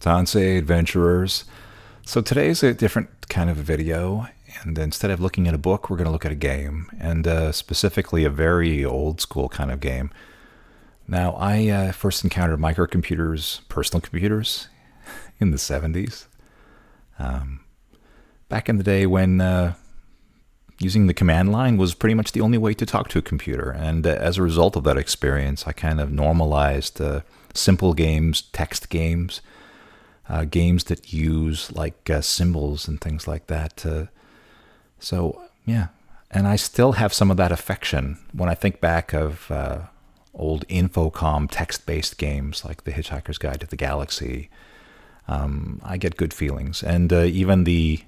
Tansei adventurers. So today's a different kind of a video, and instead of looking at a book, we're going to look at a game, and specifically a very old school kind of game. Now, I first encountered microcomputers, personal computers, in the 70s. Back in the day when using the command line was pretty much the only way to talk to a computer. And as a result of that experience, I kind of normalized simple games, text games, games that use like symbols and things like that. So, yeah. And I still have some of that affection when I think back of old Infocom text-based games like The Hitchhiker's Guide to the Galaxy. I get good feelings. And even the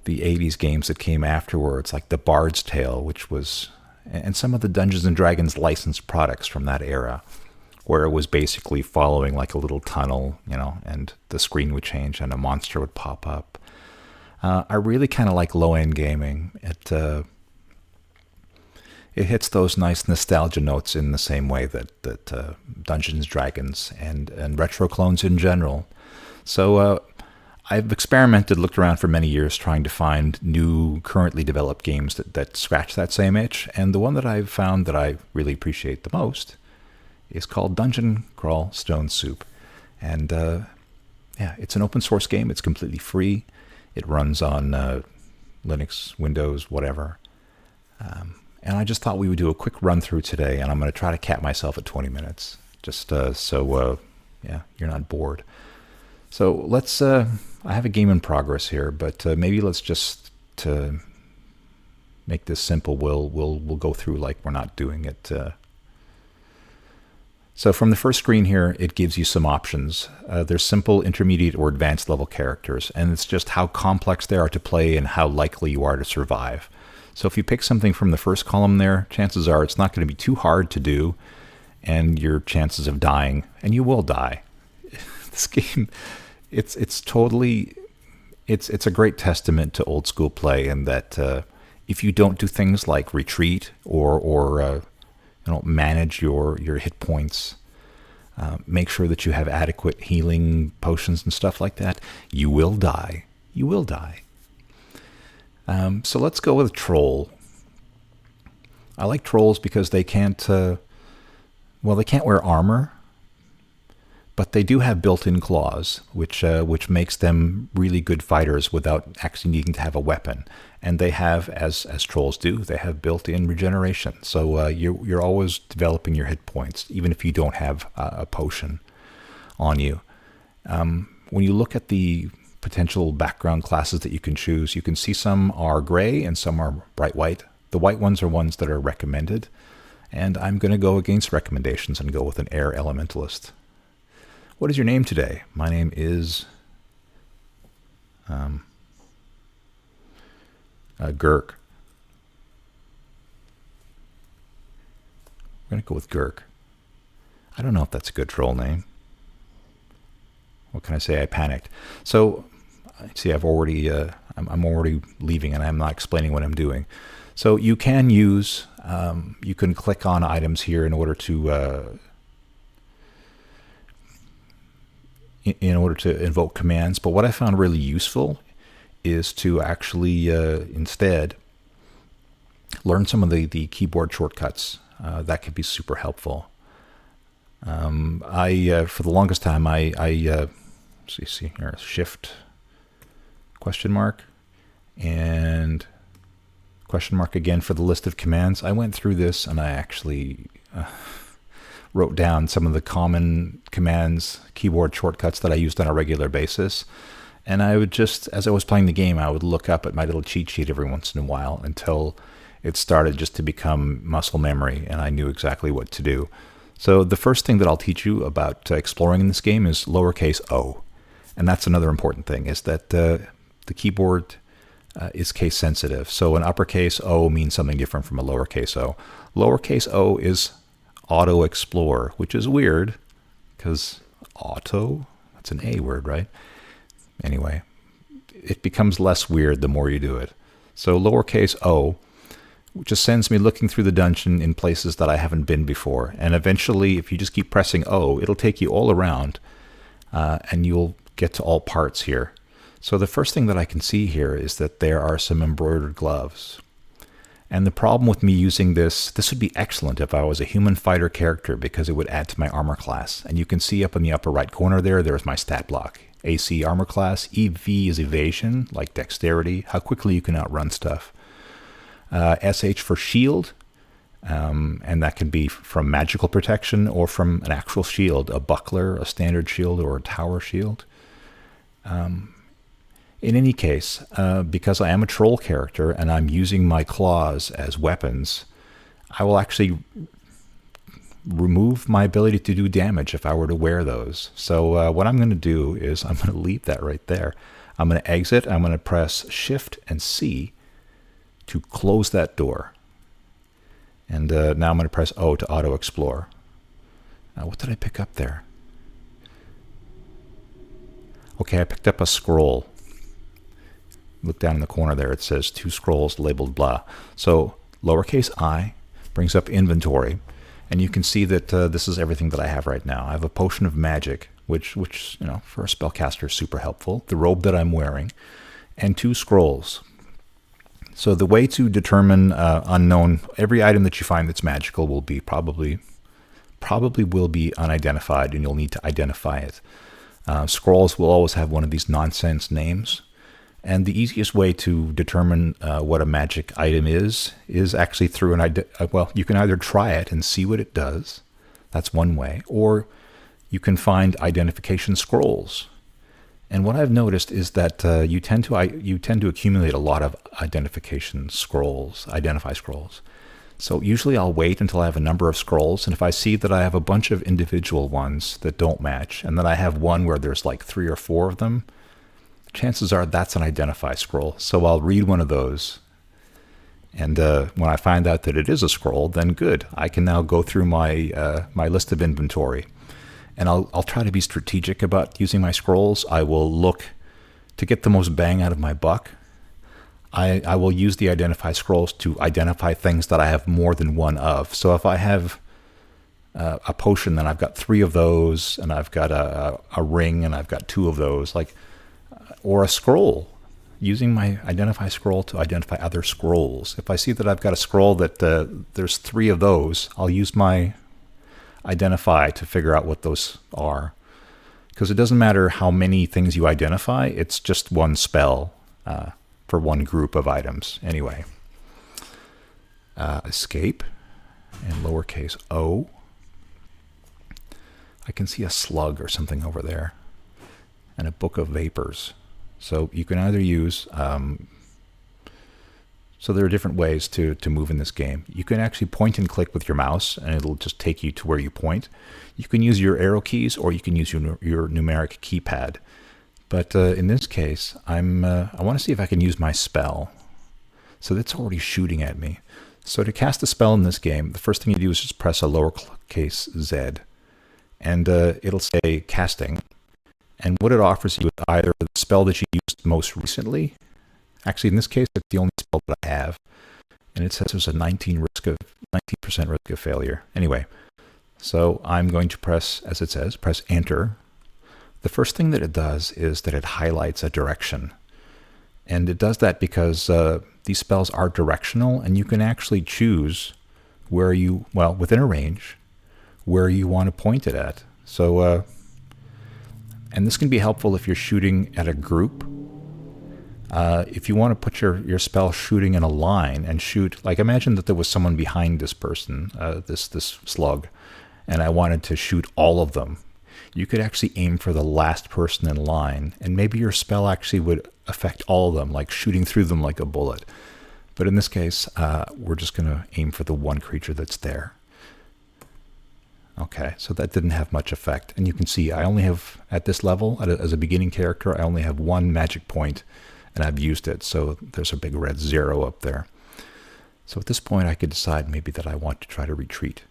80s games that came afterwards, like The Bard's Tale, which was, and some of the Dungeons & Dragons licensed products from that era, where it was basically following like a little tunnel, and the screen would change and a monster would pop up. I really kind of like low-end gaming. It hits those nice nostalgia notes in the same way that Dungeons & Dragons and retro clones in general. So I've experimented, looked around for many years trying to find new, currently developed games that scratch that same itch. And the one that I've found that I really appreciate the most is called Dungeon Crawl Stone Soup. And it's an open source game. It's completely free. It runs on Linux, Windows, whatever. And I just thought we would do a quick run through today, and I'm going to try to cap myself at 20 minutes, just so you're not bored. So let's, I have a game in progress here, but maybe let's just, to make this simple, we'll go through like we're not doing it. So from the first screen here, it gives you some options. There's simple, intermediate, or advanced level characters, and it's just how complex they are to play and how likely you are to survive. So if you pick something from the first column there, chances are it's not going to be too hard to do, and your chances of dying, and you will die. This game, it's a great testament to old school play, in that if you don't do things like retreat or manage your hit points, make sure that you have adequate healing potions and stuff like that, you will die. You will die. So let's go with Troll. I like trolls because they can't, they can't wear armor, but they do have built-in claws, which makes them really good fighters without actually needing to have a weapon. And they have, as trolls do, they have built-in regeneration. So you're always developing your hit points, even if you don't have a potion on you. When you look at the potential background classes that you can choose, you can see some are gray and some are bright white. The white ones are ones that are recommended, and I'm going to go against recommendations and go with an air elementalist. What is your name today? My name is Gurk. We're going to go with Gurk. I don't know if that's a good troll name. What can I say? I panicked. So, see, I'm already leaving, and I'm not explaining what I'm doing. So you can use, you can click on items here in order to invoke commands. But what I found really useful is to actually instead learn some of the keyboard shortcuts. That could be super helpful. For the longest time, see here, Shift, question mark, and question mark again for the list of commands. I went through this and I actually wrote down some of the common commands, keyboard shortcuts that I used on a regular basis. And I would just, as I was playing the game, I would look up at my little cheat sheet every once in a while until it started just to become muscle memory and I knew exactly what to do. So the first thing that I'll teach you about exploring in this game is lowercase o. And that's another important thing, is that the keyboard is case sensitive. So an uppercase O means something different from a lowercase o. Lowercase o is auto explore, which is weird because auto, that's an A word, right? Anyway, it becomes less weird the more you do it. So lowercase o just sends me looking through the dungeon in places that I haven't been before. And eventually, if you just keep pressing O, it'll take you all around and you'll get to all parts here. So the first thing that I can see here is that there are some embroidered gloves. And the problem with me using this would be excellent if I was a human fighter character because it would add to my armor class. And you can see up in the upper right corner there's my stat block. AC armor class, EV is evasion, like dexterity, how quickly you can outrun stuff. SH for shield, and that can be from magical protection or from an actual shield, a buckler, a standard shield, or a tower shield. In any case, because I am a troll character and I'm using my claws as weapons, I will actually remove my ability to do damage if I were to wear those. So what I'm going to do is I'm going to leave that right there. I'm going to exit. I'm going to press Shift and C to close that door. And now I'm going to press O to auto-explore. Now, what did I pick up there? Okay, I picked up a scroll. Look down in the corner there. It says 2 scrolls labeled blah. So lowercase I brings up inventory. And you can see that this is everything that I have right now. I have a potion of magic, which for a spellcaster is super helpful. The robe that I'm wearing, and 2 scrolls. So the way to determine unknown, every item that you find that's magical will be probably will be unidentified, and you'll need to identify it. Scrolls will always have one of these nonsense names. And the easiest way to determine what a magic item is actually through well, you can either try it and see what it does. That's one way. Or you can find identification scrolls. And what I've noticed is that you tend to accumulate a lot of identify scrolls. So usually I'll wait until I have a number of scrolls, and if I see that I have a bunch of individual ones that don't match, and then I have one where there's like 3 or 4 of them, chances are that's an identify scroll. So I'll read one of those, and when I find out that it is a scroll, then good. I can now go through my my list of inventory, and I'll try to be strategic about using my scrolls. I will look to get the most bang out of my buck. I will use the identify scrolls to identify things that I have more than one of. So if I have a potion, then I've got 3 of those, and I've got a ring, and I've got 2 of those, or a scroll, using my identify scroll to identify other scrolls. If I see that I've got a scroll that there's 3 of those, I'll use my identify to figure out what those are. Because it doesn't matter how many things you identify, it's just one spell for one group of items. Anyway, escape and lowercase o. I can see a slug or something over there, and a book of vapors. So you can either use, so there are different ways to move in this game. You can actually point and click with your mouse, and it'll just take you to where you point. You can use your arrow keys, or you can use your numeric keypad. But in this case, I want to see if I can use my spell. So that's already shooting at me. So to cast a spell in this game, the first thing you do is just press a lowercase z, and it'll say casting. And what it offers you is either the spell that you used most recently. Actually, in this case, it's the only spell that I have. And it says there's a 19% risk of failure. Anyway, so I'm going to press, as it says, press enter. The first thing that it does is that it highlights a direction. And it does that because these spells are directional, and you can actually choose where you, within a range, where you want to point it at. So, and this can be helpful if you're shooting at a group. If you want to put your spell shooting in a line and shoot, like imagine that there was someone behind this person, this slug, and I wanted to shoot all of them. You could actually aim for the last person in line, and maybe your spell actually would affect all of them, like shooting through them like a bullet. But in this case, we're just going to aim for the one creature that's there. Okay, so that didn't have much effect. And you can see I only have, at this level, as a beginning character, I only have 1 magic point, and I've used it. So there's a big red 0 up there. So at this point, I could decide maybe that I want to try to retreat.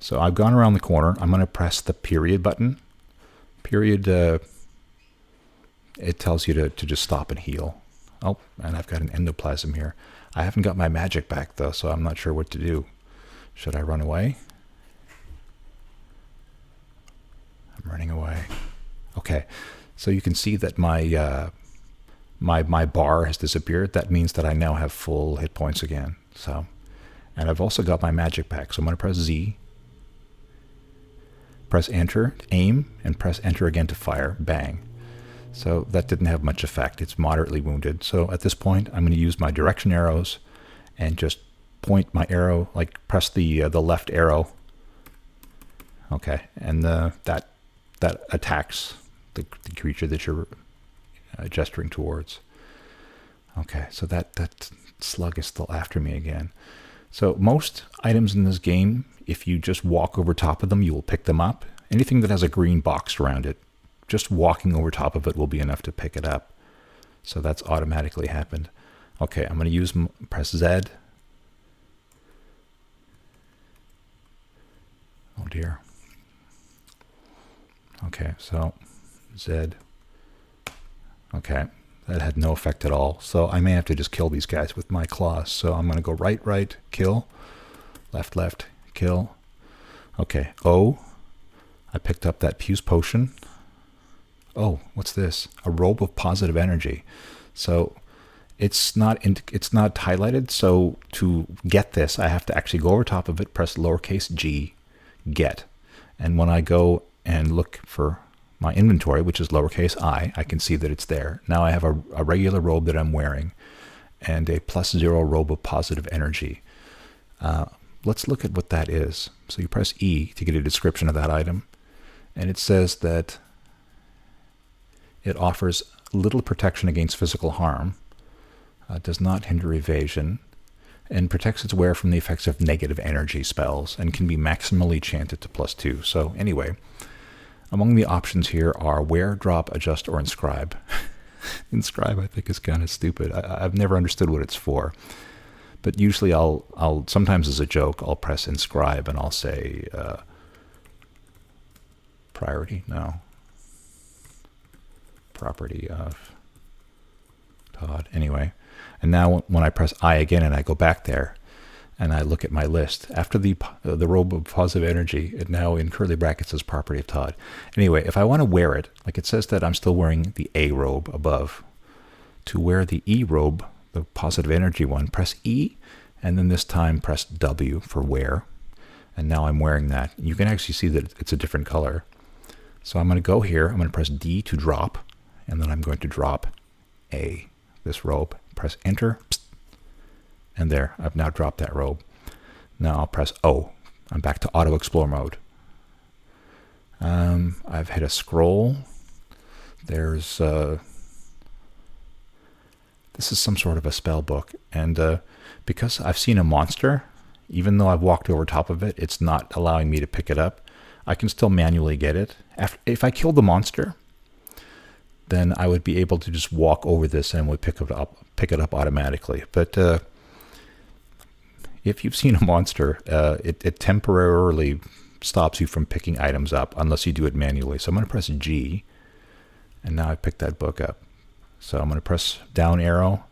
So I've gone around the corner. I'm going to press the period button. Period, it tells you to just stop and heal. Oh, and I've got an endoplasm here. I haven't got my magic back, though, so I'm not sure what to do. Should I run away? running away. Okay, so you can see that my my bar has disappeared. That means that I now have full hit points again. So, and I've also got my magic pack. So I'm going to press Z, press enter, aim, and press enter again to fire. Bang. So that didn't have much effect. It's moderately wounded. So at this point, I'm going to use my direction arrows and just point my arrow, like press the left arrow. Okay, and that attacks the creature that you're gesturing towards. Okay, so that slug is still after me again. So most items in this game, if you just walk over top of them, you will pick them up. Anything that has a green box around it, just walking over top of it will be enough to pick it up. So that's automatically happened. Okay, I'm going to use press Z. Oh dear. Okay, so Z. Okay, that had no effect at all. So I may have to just kill these guys with my claws. So I'm going to go right, right, kill. Left, left, kill. Okay, O. I picked up that Fuse Potion. Oh, what's this? A robe of positive energy. So it's not highlighted. So to get this, I have to actually go over top of it, press lowercase g, get. And when I go and look for my inventory, which is lowercase I can see that it's there. Now I have a regular robe that I'm wearing and a +0 robe of positive energy. Let's look at what that is. So you press E to get a description of that item. And it says that it offers little protection against physical harm, does not hinder evasion, and protects its wearer from the effects of negative energy spells, and can be maximally chanted to +2. So anyway, among the options here are wear, drop, adjust, or inscribe. Inscribe, I think, is kind of stupid. I've never understood what it's for. But usually I'll sometimes as a joke, I'll press inscribe and I'll say priority, no. Property of Todd. Anyway, and now when I press I again and I go back there and I look at my list, after the robe of positive energy, it now in curly brackets says property of Todd. Anyway, if I want to wear it, like it says that I'm still wearing the A robe above. To wear the E robe, the positive energy one, press E, and then this time press W for wear. And now I'm wearing that. You can actually see that it's a different color. So I'm going to go here, I'm going to press D to drop, and then I'm going to drop this robe. Press enter, and there, I've now dropped that robe. Now I'll press O. I'm back to auto explore mode. I've hit a scroll. There's this is some sort of a spell book, and because I've seen a monster, even though I've walked over top of it, it's not allowing me to pick it up. I can still manually get it. If I kill the monster, then I would be able to just walk over this and would pick it up automatically. But if you've seen a monster, it temporarily stops you from picking items up unless you do it manually. So I'm going to press G, and now I picked that book up. So I'm going to press down arrow.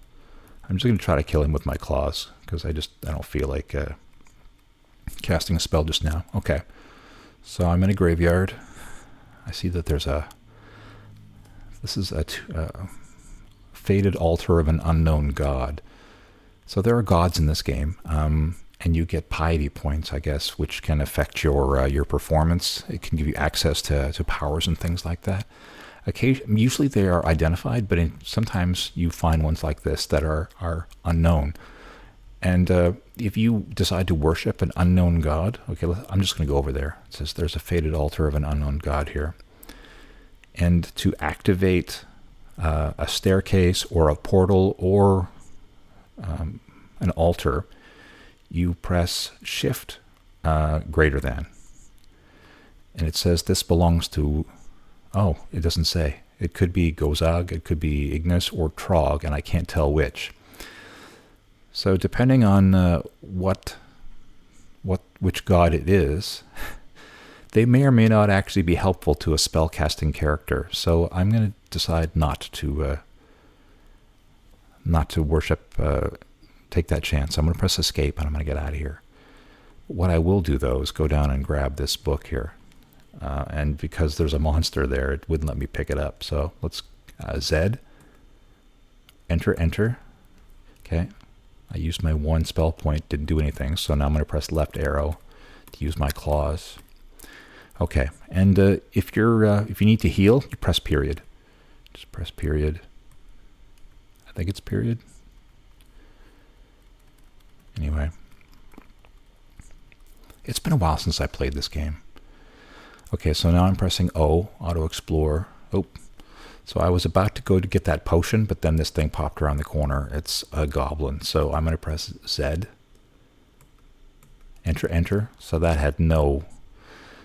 I'm just going to try to kill him with my claws because I don't feel like casting a spell just now. Okay, so I'm in a graveyard. I see that this is a faded altar of an unknown god. So there are gods in this game, and you get piety points, I guess, which can affect your performance. It can give you access to powers and things like that. Usually they are identified, but sometimes you find ones like this that are unknown. And if you decide to worship an unknown god, okay, I'm just going to go over there. It says there's a faded altar of an unknown god here. And to activate a staircase or a portal or an altar, you press Shift greater than. And it says this belongs to, it doesn't say. It could be Gozag, it could be Ignis, or Trog, and I can't tell which. So depending on which god it is, they may or may not actually be helpful to a spellcasting character. So I'm going to decide not to worship, take that chance. I'm going to press escape and I'm going to get out of here. What I will do though is go down and grab this book here. and because there's a monster there, it wouldn't let me pick it up. So let's Z, enter. Okay, I used my 1 spell point, didn't do anything, so now I'm going to press left arrow to use my claws. Okay, and if you need to heal, you press period. Just press period. I think it's period. Anyway, it's been a while since I played this game. Okay, so now I'm pressing O, auto explore. Oh, so I was about to go to get that potion, but then this thing popped around the corner. It's a goblin, so I'm going to press Z. Enter. So that had no...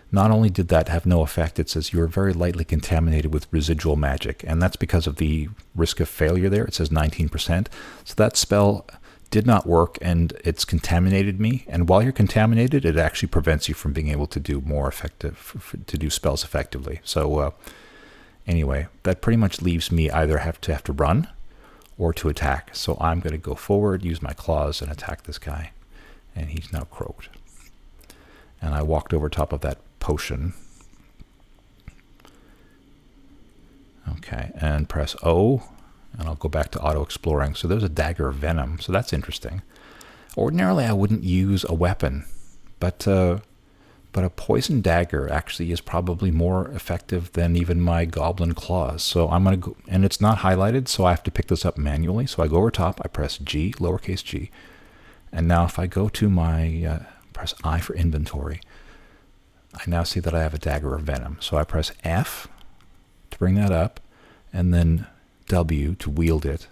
Not only did that have no effect, it says you are very lightly contaminated with residual magic, and that's because of the risk of failure there. It says 19%. So that spell did not work, and it's contaminated me. And while you're contaminated, it actually prevents you from being able to do to do spells effectively. So anyway, that pretty much leaves me either have to run or to attack. So I'm going to go forward, use my claws, and attack this guy. And he's now croaked. And I walked over top of that potion. Okay, and press O, and I'll go back to auto exploring. So there's a dagger of venom, so that's interesting. Ordinarily I wouldn't use a weapon, but a poison dagger actually is probably more effective than even my goblin claws. So I'm going to go, and it's not highlighted, so I have to pick this up manually. So I go over top, I press G, lowercase g, and now if I go to my, press I for inventory, I now see that I have a dagger of venom. So I press F to bring that up, and then W to wield it.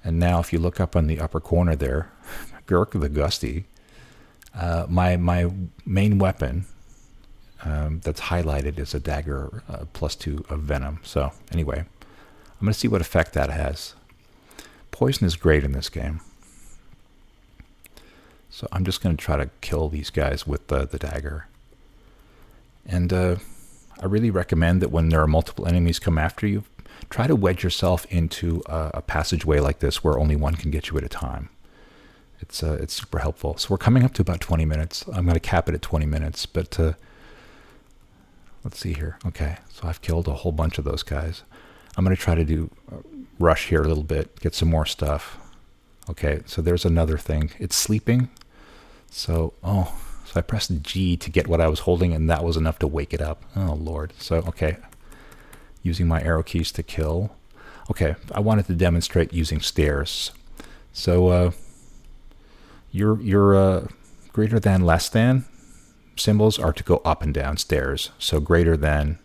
And now if you look up on the upper corner there, Gurk the Gusty, my main weapon that's highlighted is a dagger +2 of venom. So anyway, I'm going to see what effect that has. Poison is great in this game. So I'm just going to try to kill these guys with the dagger. And I really recommend that when there are multiple enemies come after you, try to wedge yourself into a passageway like this where only one can get you at a time. It's super helpful. So we're coming up to about 20 minutes. I'm going to cap it at 20 minutes, but let's see here. Okay, so I've killed a whole bunch of those guys. I'm going to try to do rush here a little bit, get some more stuff. Okay, so there's another thing. It's sleeping. So I pressed G to get what I was holding, and that was enough to wake it up. Oh, Lord. So, okay. Using my arrow keys to kill. Okay, I wanted to demonstrate using stairs. So, your greater than, less than symbols are to go up and down stairs. So, greater than.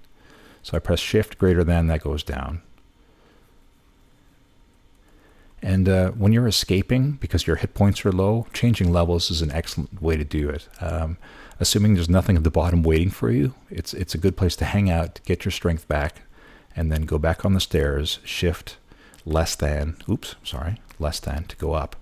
So, I press Shift, greater than, that goes down. And when you're escaping, because your hit points are low, changing levels is an excellent way to do it. Assuming there's nothing at the bottom waiting for you, it's a good place to hang out, get your strength back, and then go back on the stairs, Shift, less than to go up.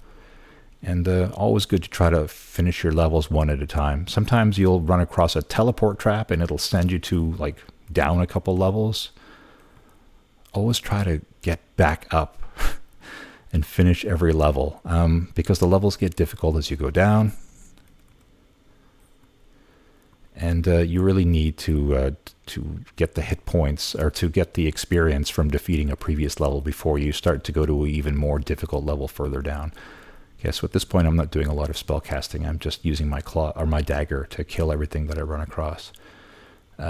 And always good to try to finish your levels one at a time. Sometimes you'll run across a teleport trap, and it'll send you to, like, down a couple levels. Always try to get back up and finish every level, because the levels get difficult as you go down, and you really need to get the hit points or to get the experience from defeating a previous level before you start to go to an even more difficult level further down. Okay, so at this point I'm not doing a lot of spell casting. I'm just using my claw or my dagger to kill everything that I run across.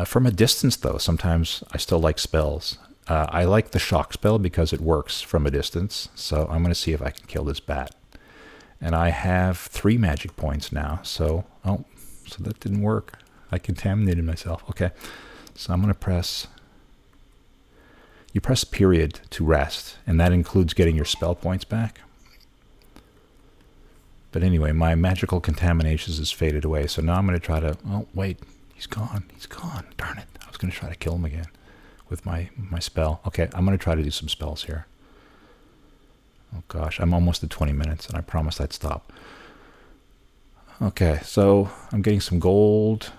From a distance, though, sometimes I still like spells. I like the shock spell because it works from a distance, so I'm going to see if I can kill this bat. And I have 3 magic points now, so that didn't work. I contaminated myself. Okay, so I'm going to press... You press period to rest, and that includes getting your spell points back. But anyway, my magical contaminations has faded away, so now I'm going to try to... Oh, wait, he's gone. He's gone. Darn it. I was going to try to kill him again with my spell. Okay, I'm going to try to do some spells here. Oh gosh, I'm almost at 20 minutes, and I promised I'd stop. Okay, so I'm getting some gold.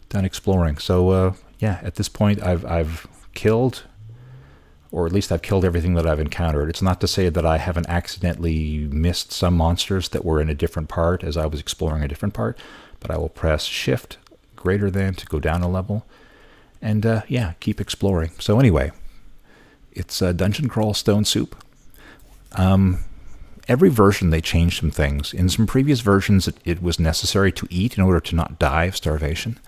Done exploring. So yeah, at this point I've killed, or at least I've killed everything that I've encountered. It's not to say that I haven't accidentally missed some monsters that were in a different part as I was exploring a different part, but I will press Shift greater than to go down a level, and yeah, keep exploring. So anyway, it's Dungeon Crawl Stone Soup. Every version they changed some things. In some previous versions, it was necessary to eat in order to not die of starvation.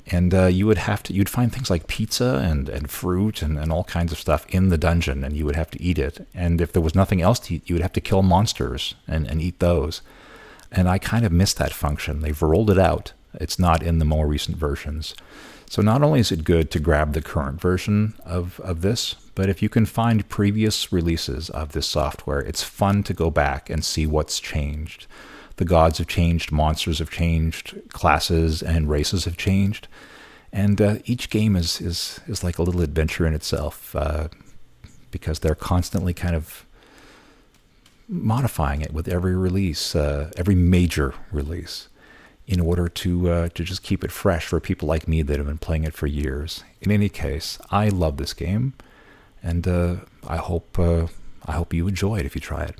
And you'd find things like pizza and fruit and all kinds of stuff in the dungeon, and you would have to eat it. And if there was nothing else to eat, you would have to kill monsters and eat those. And I kind of missed that function. They've rolled it out. It's not in the more recent versions. So not only is it good to grab the current version of this, but if you can find previous releases of this software, it's fun to go back and see what's changed. The gods have changed, monsters have changed, classes and races have changed, and each game is like a little adventure in itself, because they're constantly kind of modifying it with every release, every major release, in order to just keep it fresh for people like me that have been playing it for years. In any case, I love this game, and I hope you enjoy it if you try it.